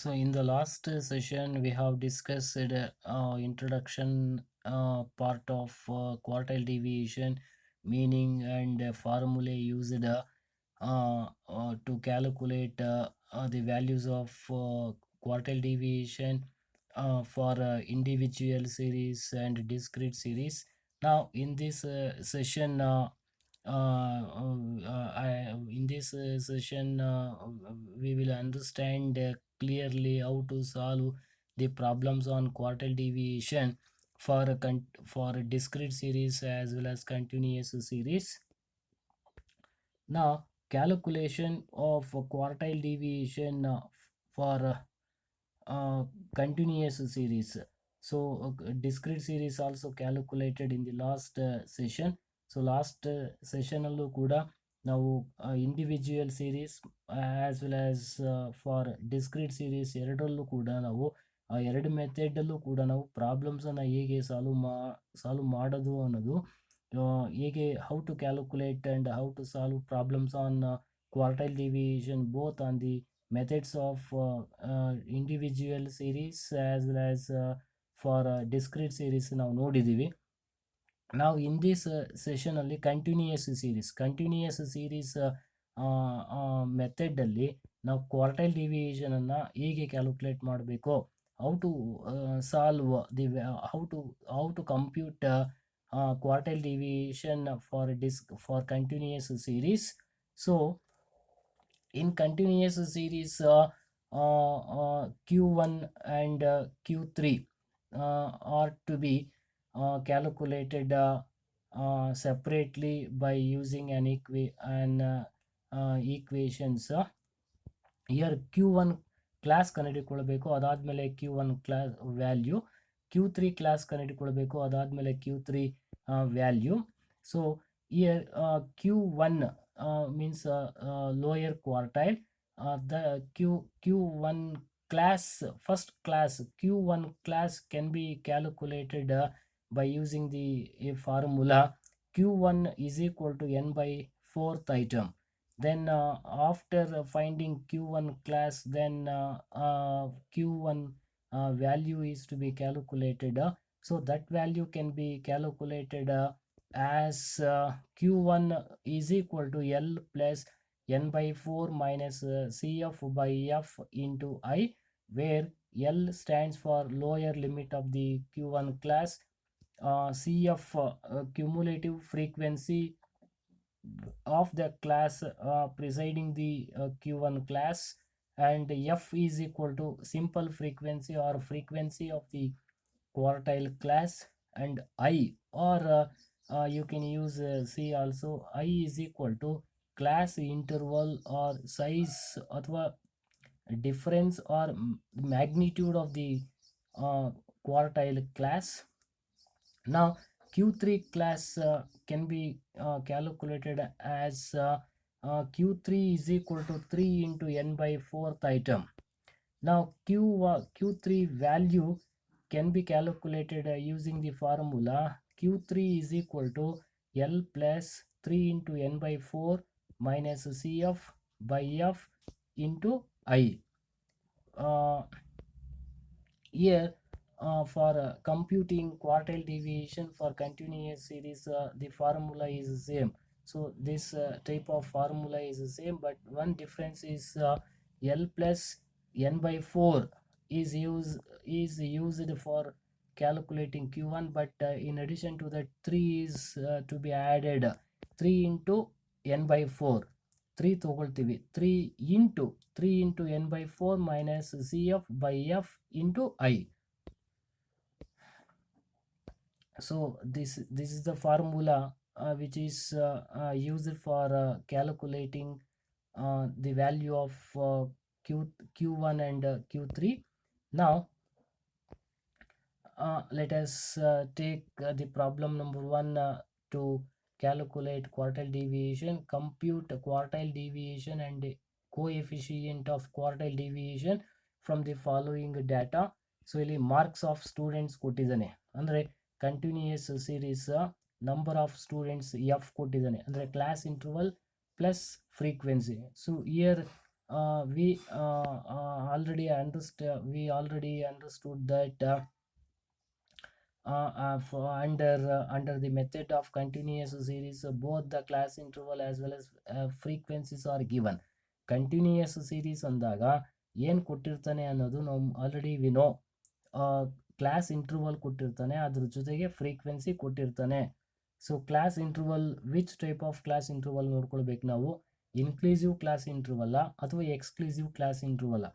So in the last session, we have discussed introduction part of quartile deviation, meaning and formula used to calculate the values of quartile deviation for individual series and discrete series. Now in this session, in this session, we will understand clearly how to solve the problems on quartile deviation for for a discrete series as well as continuous series. Now, calculation of a quartile deviation for continuous series. So, discrete series also calculated in the last session. So, last session allu kuda ನಾವು individual series as well as for discrete series ಎರಡರಲ್ಲೂ ಕೂಡ ನಾವು ಎರಡು ಮೆಥಡಲ್ಲೂ ಕೂಡ ನಾವು ಪ್ರಾಬ್ಲಮ್ಸನ್ನು ಹೇಗೆ solve ಮಾಡೋದು ಅನ್ನೋದು ಹೇಗೆ how to calculate and how to solve problems on quartile deviation both on the methods of individual series as well as for discrete series ನಾವು ನೋಡಿದ್ದೀವಿ. ನಾವು ಇನ್ ದಿಸ್ ಸೆಷನಲ್ಲಿ ಕಂಟಿನ್ಯೂಯಸ್ ಸೀರೀಸ್ ಮೆಥಡಲ್ಲಿ ನಾವು ಕ್ವಾರ್ಟೈಲ್ ಡಿವಿಷನನ್ನು ಹೇಗೆ ಕ್ಯಾಲ್ಕುಲೇಟ್ ಮಾಡಬೇಕು, how to solve the how to compute quartile deviation for continuous series. So in continuous series, q1 and q3 are to be calculated separately by using an equations. Here q1 class ಕಂಡುಹಿಡ್ಕೊಳ್ಬೇಕು, ಅದಾದಮೇಲೆ q1 class value, q3 class ಕಂಡುಹಿಡ್ಕೊಳ್ಬೇಕು, ಅದಾದಮೇಲೆ q3 value. So here q1 means lower quartile. The q1 class, first class q1 class can be calculated by using the formula q1 is equal to n by fourth item. Then after finding q1 class, then q1 value is to be calculated. So that value can be calculated as q1 is equal to L plus n by 4 minus cf by f into I, where L stands for lower limit of the q1 class, cf cumulative frequency of the class presiding the q1 class, and f is equal to simple frequency or frequency of the quartile class, and I, or you can use c also, I is equal to class interval or size ಅಥವಾ difference or magnitude of the quartile class. Now q3 class can be calculated as q3 is equal to 3 into n by 4th item. Now q3 value can be calculated using the formula q3 is equal to L plus 3 into n by 4 minus cf by f into I. Here for computing quartile deviation for continuous series, the formula is the same. So this type of formula is the same, but one difference is L plus n by 4 is used for calculating q1, but in addition to that 3 is to be added. 3 into n by 4, 3 ತಗೊಳ್ತೀವಿ, 3 into n by 4 minus cf by f into I. So this is the formula which is used for calculating the value of q1 and q3. Now let us take the problem number 1 to calculate quartile deviation. Compute quartile deviation and coefficient of quartile deviation from the following data. So ಇಲ್ಲಿ marks of students ಕೊಟ್ಟಿದ್ದಾನೆ, ಅಂದರೆ continuous series number of students F ಕೊಟ್ಟಿದ್ದಾನೆ, ಅಂದರೆ class interval plus frequency. So here already understood that under the method of continuous series, both the class interval as well as frequencies are given. Continuous series ಅಂದಾಗ ಏನು ಕೊಟ್ಟಿರ್ತಾನೆ ಅನ್ನೋದು ನಾವು already we know. Class interval ಕೊಟ್ಟಿರ್ತಾನೆ, ಅದ್ರ ಜೊತೆಗೆ frequency ಕೊಟ್ಟಿರ್ತಾನೆ. So class interval, which type of class interval ನೋಡ್ಕೊಳ್ಬೇಕು ನಾವು, ಇನ್ಕ್ಲೂಸಿವ್ ಕ್ಲಾಸ್ ಇಂಟರ್ವಲ್ಲ ಅಥವಾ ಎಕ್ಸ್ಕ್ಲೂಸಿವ್ ಕ್ಲಾಸ್ ಇಂಟರ್ವಲ್ಲ.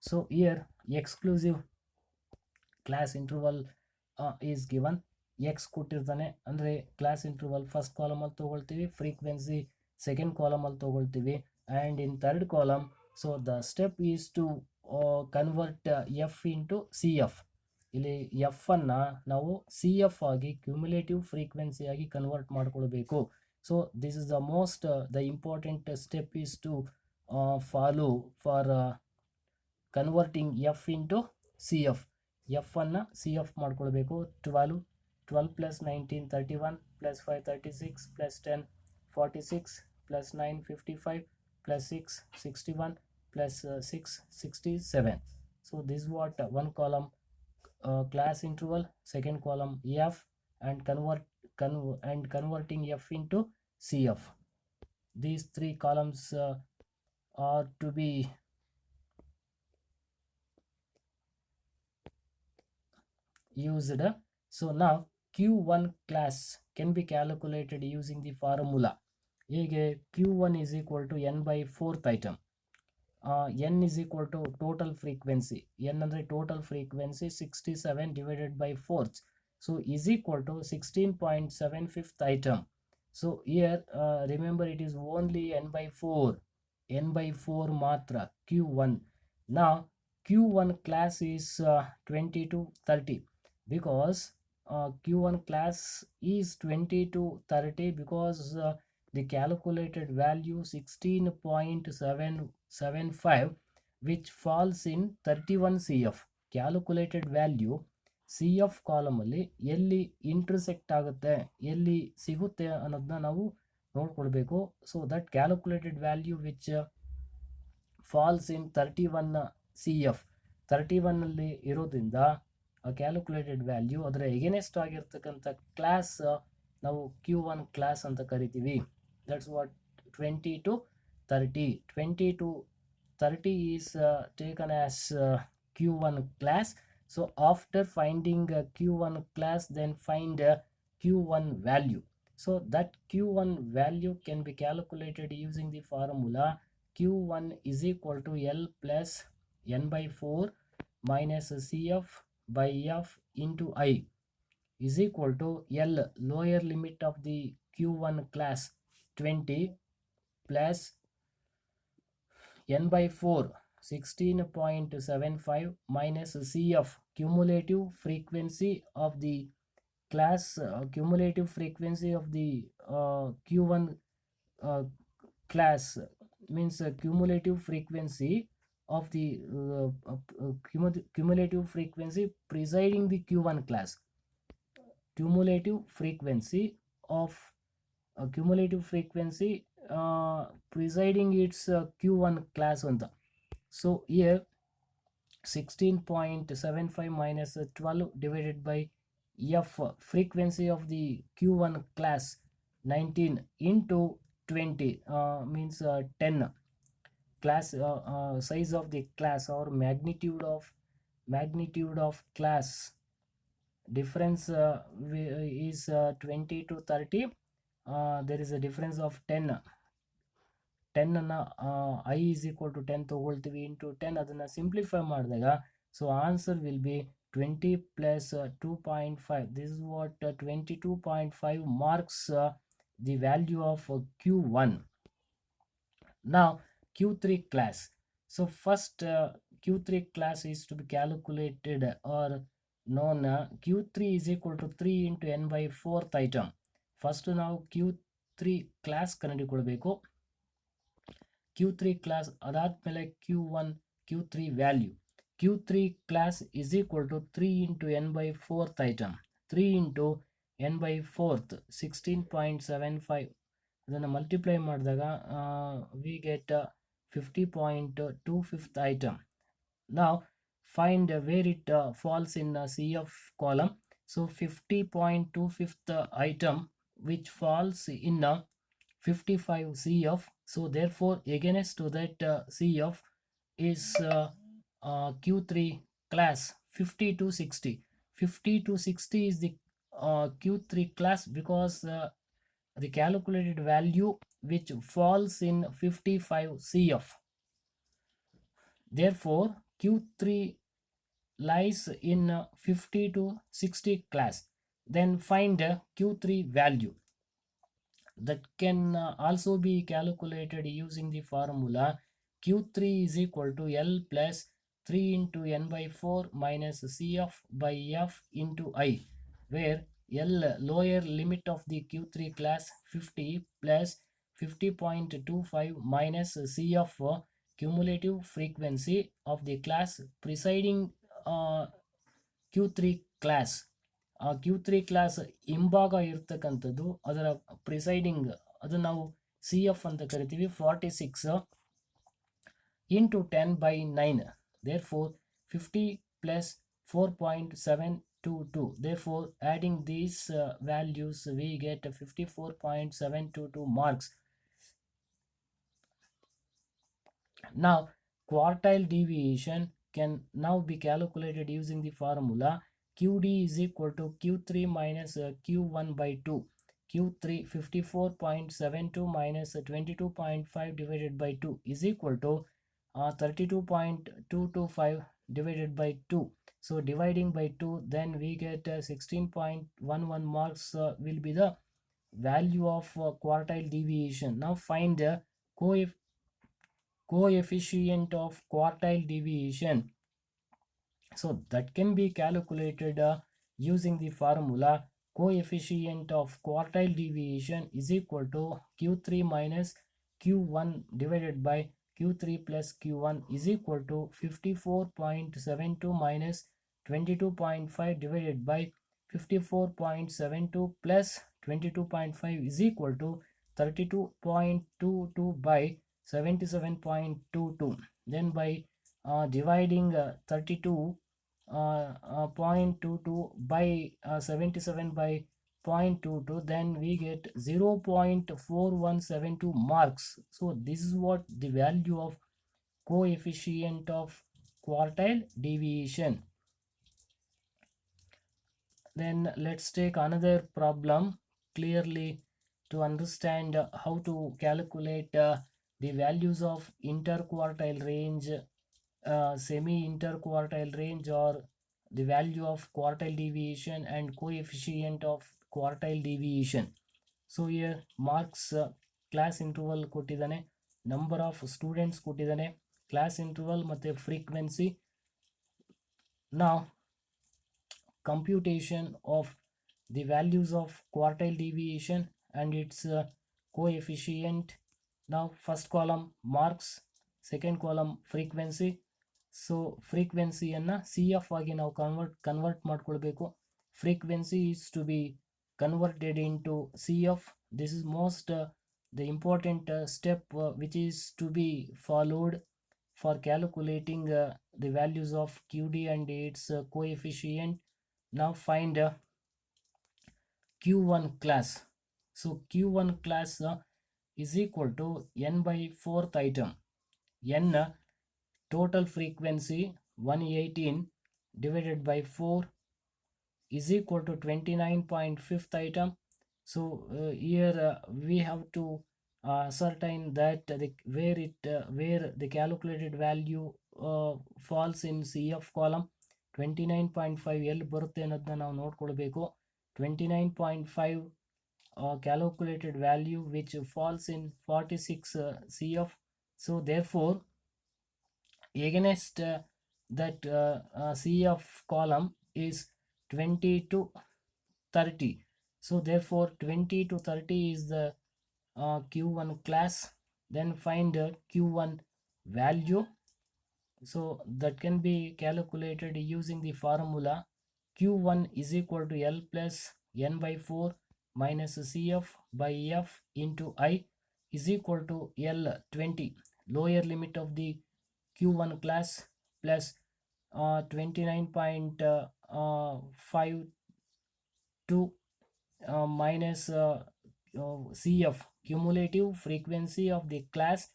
So here exclusive class interval is given. X ಕೊಟ್ಟಿರ್ತಾನೆ ಅಂದರೆ ಕ್ಲಾಸ್ ಇಂಟರ್ವಲ್ ಫಸ್ಟ್ ಕಾಲಮಲ್ಲಿ ತೊಗೊಳ್ತೀವಿ, ಫ್ರೀಕ್ವೆನ್ಸಿ ಸೆಕೆಂಡ್ ಕಾಲಮಲ್ಲಿ ತೊಗೊಳ್ತೀವಿ, and in third column so the step is to convert F into C F. ಇಲ್ಲಿ F ಅನ್ನು ನಾವು ಸಿ ಎಫ್ ಆಗಿ ಕ್ಯುಮ್ಯುಲೇಟಿವ್ ಫ್ರೀಕ್ವೆನ್ಸಿ ಆಗಿ ಕನ್ವರ್ಟ್ ಮಾಡ್ಕೊಳ್ಬೇಕು. So this is the most the important step is to follow for converting F into C F. F ಅನ್ನು C F ಮಾಡ್ಕೊಳ್ಬೇಕು. 12 plus 19 31 plus 5 36 plus 10 46 plus 9 55 plus 6 61 plus 6 67. So this what one column class interval, second column f, and converting f into cf. These three columns are to be used. So now q1 class can be calculated using the formula. Hege q1 is equal to n by 4th item. N is equal to total frequency. N andre total frequency 67 divided by 4th. So is equal to 16.75th item. So here remember it is only n by 4. N by 4 matra q1. Now q1 class is 20 to 30 because q1 class is 20 to 30 because the calculated value 16.775 which falls in 31 CF. Calculated value CF column ಅಲ್ಲಿ ಎಲ್ಲಿ intersect ಆಗುತ್ತೆ, ಎಲ್ಲಿ ಸಿಗುತ್ತೆ ಅನ್ನೋದನ್ನ ನಾವು ನೋಡ್ಕೊಳ್ಬೇಕು. So that calculated value which falls in 31 CF, 31 ಅಲ್ಲಿ ಇರೋದ್ರಿಂದ ಕ್ಯಾಲ್ಕುಲೇಟೆಡ್ ವ್ಯಾಲ್ಯೂ ಅದರ ಎಗೇನೆಸ್ಟ್ ಆಗಿರ್ತಕ್ಕಂಥ ಕ್ಲಾಸ್ ನಾವು q1 ಕ್ಲಾಸ್ ಅಂತ ಕರಿತೀವಿ. That's what 20 to 30. 20 to 30 is taken as q1 class. So after finding q1 class, then find q1 value. So that q1 value can be calculated using the formula q1 is equal to L plus n by 4 minus cf by f into I is equal to L, lower limit of the q1 class 20 plus n by 4 16.75 minus cf, cumulative frequency of the class, cumulative frequency of the q1 class means cumulative frequency of the cumulative frequency presiding the q1 class, cumulative frequency of cumulative frequency presiding its q1 class anta. So here 16.75 minus 12 divided by f, frequency of the q1 class 19 into 20 means 10. Class size of the class or magnitude of class difference is 20 to 30. There is a difference of 10. 10 ಅನ್ನ I is equal to 10 ತಗೊಳ್ತೀವಿ into 10, ಅದನ್ನು simplify ಮಾಡಿದಾಗ so answer will be 20 plus 2.5. This is what 22.5 marks the value of q1. Now q3 class. So first q3 class is to be calculated or known q3 is equal to 3 into n by 4th item. First ನಾವು q3 class ಕಂಡುಹಿಡಿಯಬೇಕು. q3 class ಅದಾದ್ಮೇಲೆ q1 q3 value. q3 class is equal to 3 into n by 4th item. 3 into n by 4th 16.75. ಅದನ್ನು multiply ಮಾಡಿದಾಗ we get 50.25th item. Now find where it falls in CF column. So 50.25th item which falls in 55 CF. So therefore against to that CF is Q3 class 50 to 60. 50 to 60 is the Q3 class because the calculated value which falls in 55 CF. Therefore Q3 lies in 50 to 60 class. Then find Q3 value. That can also be calculated using the formula Q3 is equal to L plus 3 into N by 4 minus CF by F into I, where L lower limit of the Q3 class 50 plus 50.25 minus CF cumulative frequency of the class preceding Q3 class. Q3 class ಹಿಂಭಾಗ ಇರ್ತಕ್ಕಂಥದ್ದು ಅದರ presiding ಅದು ನಾವು C F ಅಂತ ಕರಿತೀವಿ 46 into 10 by 9. Therefore 50 plus 4.722. Therefore adding these values we get 54.722 marks. Now quartile deviation can now be calculated using the formula QD is equal to Q3 minus Q1 by 2. Q3 54.72 minus 22.5 divided by 2 is equal to 32.225 divided by 2. So dividing by 2, then we get 16.11 marks will be the value of quartile deviation. Now find the coefficient of quartile deviation. So that can be calculated using the formula coefficient of quartile deviation is equal to Q3 minus Q1 divided by Q3 plus Q1 is equal to 54.72 minus 22.5 divided by 54.72 plus 22.5 is equal to 32.22 by 77.22. Then by dividing 32.22 by 77 by 0.22, then we get 0.4172 marks. So this is what the value of coefficient of quartile deviation. Then let's take another problem clearly to understand how to calculate the values of interquartile range, semi-interquartile range, or the value of quartile deviation and coefficient of quartile deviation. So here marks class interval ಕೊಟ್ಟಿದ್ದಾನೆ, number of students ಕೊಟ್ಟಿದ್ದಾನೆ, class interval ಮತ್ತೆ frequency. Now computation of the values of quartile deviation and its coefficient. Now first column marks, second column frequency. So ಫ್ರೀಕ್ವೆನ್ಸಿಯನ್ನು C F ಆಗಿ ನಾವು convert ಮಾಡ್ಕೊಳ್ಬೇಕು. Frequency is to be converted in C F. This is most the important step which is to be followed for calculating the values of QD and its coefficient. Now find Q1 class. So Q1 class is equal to n by 4th item. N total frequency 118 divided by 4 is equal to 29.5th item. So here we have to ascertain that where the calculated value falls in CF column. 29.5 ಎಲ್ಲಿ ಬರುತ್ತೆ ಅನ್ನೋದನ್ನ ನಾವು ನೋಡ್ಕೊಳ್ಬೇಕು. 29.5 calculated value which falls in 46 CF. So therefore against that CF column is 20 to 30. So therefore 20 to 30 is the Q1 class. Then find Q1 value. So that can be calculated using the formula Q1 is equal to L plus n by 4 minus CF by F into I is equal to L 20. lower limit of the Q1 class plus 29.52 minus CF, cumulative frequency of the class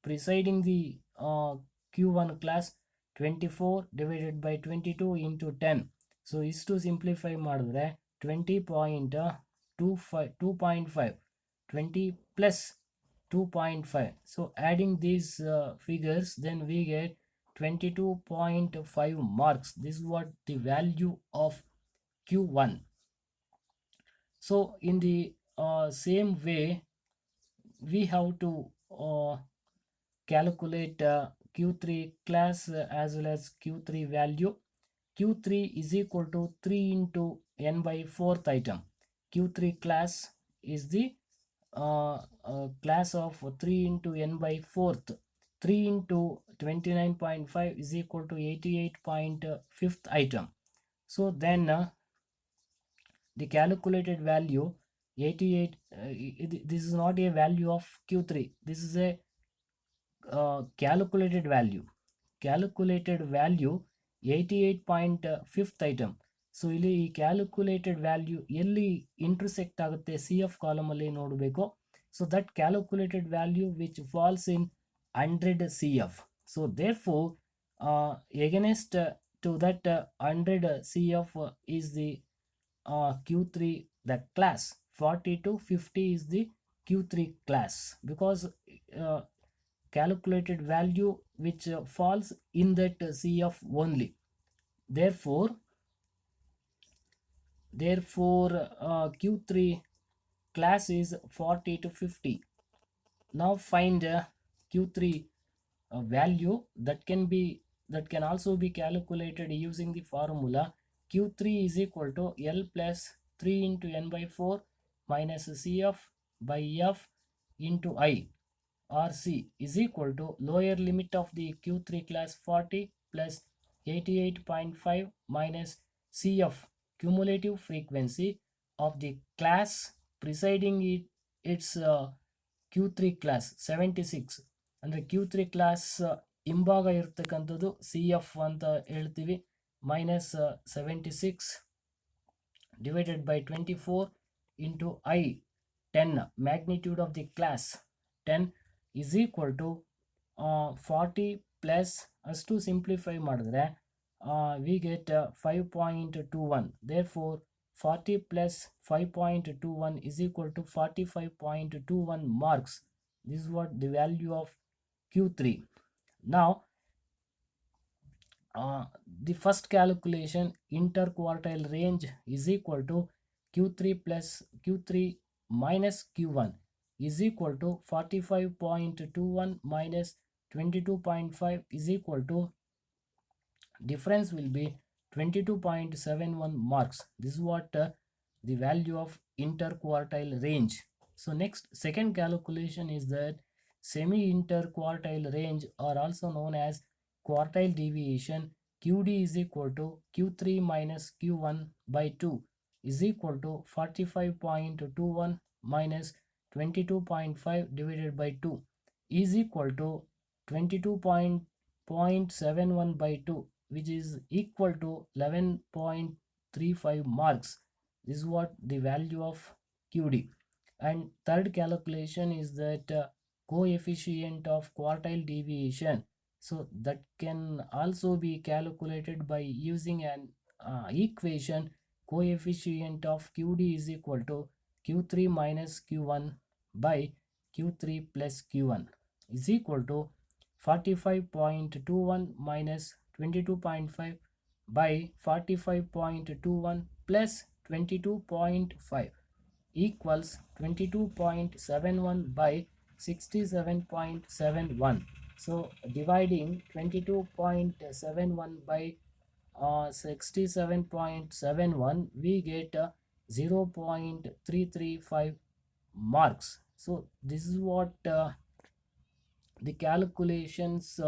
preceding the Q1 class, 24 divided by 22 into 10. So ಇಷ್ಟು simplify ಮಾಡಿದ್ರೆ 20.25 20 plus 2.5. So adding these figures, then we get 22.5 marks. This is what the value of Q1. So in the same way, we have to calculate Q3 class as well as Q3 value. Q3 is equal to 3 into n by 4th item. Q3 class is the class of 3 into n by 4th. 3 into 29.5 is equal to 88.5th item. So then the calculated value 88, this is not a value of Q3, this is a calculated value 88.5th item. ಸೊ ಇಲ್ಲಿ ಈ calculated value ಎಲ್ಲಿ intersect ಆಗುತ್ತೆ C F ಕಾಲಮಲ್ಲಿ ನೋಡಬೇಕು. So that calculated value which falls in 100 C F. So therefore against to that 100 C F is the Q3 the class. 40 to 50 is the Q3 class because calculated value which falls in that CF only. Therefore Q3 class is 40 to 50. Now find Q3 value that can also be calculated using the formula Q3 is equal to L plus 3 into n by 4 minus CF by F into I, or C is equal to lower limit of the Q3 class 40 plus 88.5 minus CF, cumulative frequency of the class preceding its Q3 class 76. ಅಂದರೆ Q3 class ಹಿಂಭಾಗ ಇರ್ತಕ್ಕಂಥದ್ದು C F ಅಂತ ಹೇಳ್ತೀವಿ. minus 76 divided by 24 into I 10, magnitude of the class 10 is equal to 40 plus, ಅಷ್ಟು simplify ಮಾಡಿದ್ರೆ we get 5.21. therefore 40 plus 5.21 is equal to 45.21 marks. This is what the value of Q3. Now the first calculation, interquartile range is equal to Q3 plus Q3 minus Q1 is equal to 45.21 minus 22.5 is equal to, difference will be 22.71 marks. This is what the value of interquartile range. So next, second calculation is that semi interquartile range, or also known as quartile deviation. QD is equal to Q3 minus Q1 by 2 is equal to 45.21 minus 22.5 divided by 2 is equal to 22.71 by 2, which is equal to 11.35 marks. This is what the value of QD. And third calculation is that coefficient of quartile deviation. So that can also be calculated by using an equation. Coefficient of QD is equal to Q3 minus Q1 by Q3 plus Q1 is equal to 45.21 minus 22.5 by 45.21 plus 22.5 equals 22.71 by 67.71. So dividing 22.71 by 67.71, we get 0.335 marks. So this is what the calculations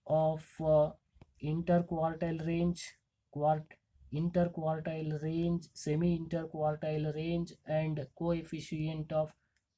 of interquartile range, interquartile range, semi interquartile range, and coefficient of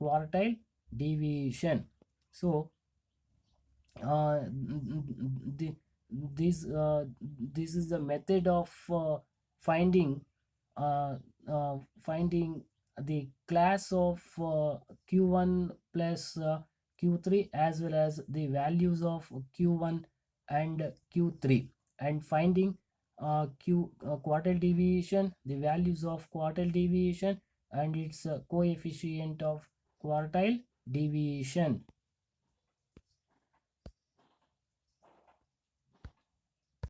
quartile deviation. So the, this this is the method of finding finding the class of q1 plus q3, as well as the values of q1 and q3, and finding quartile deviation, the values of quartile deviation and its coefficient of quartile deviation.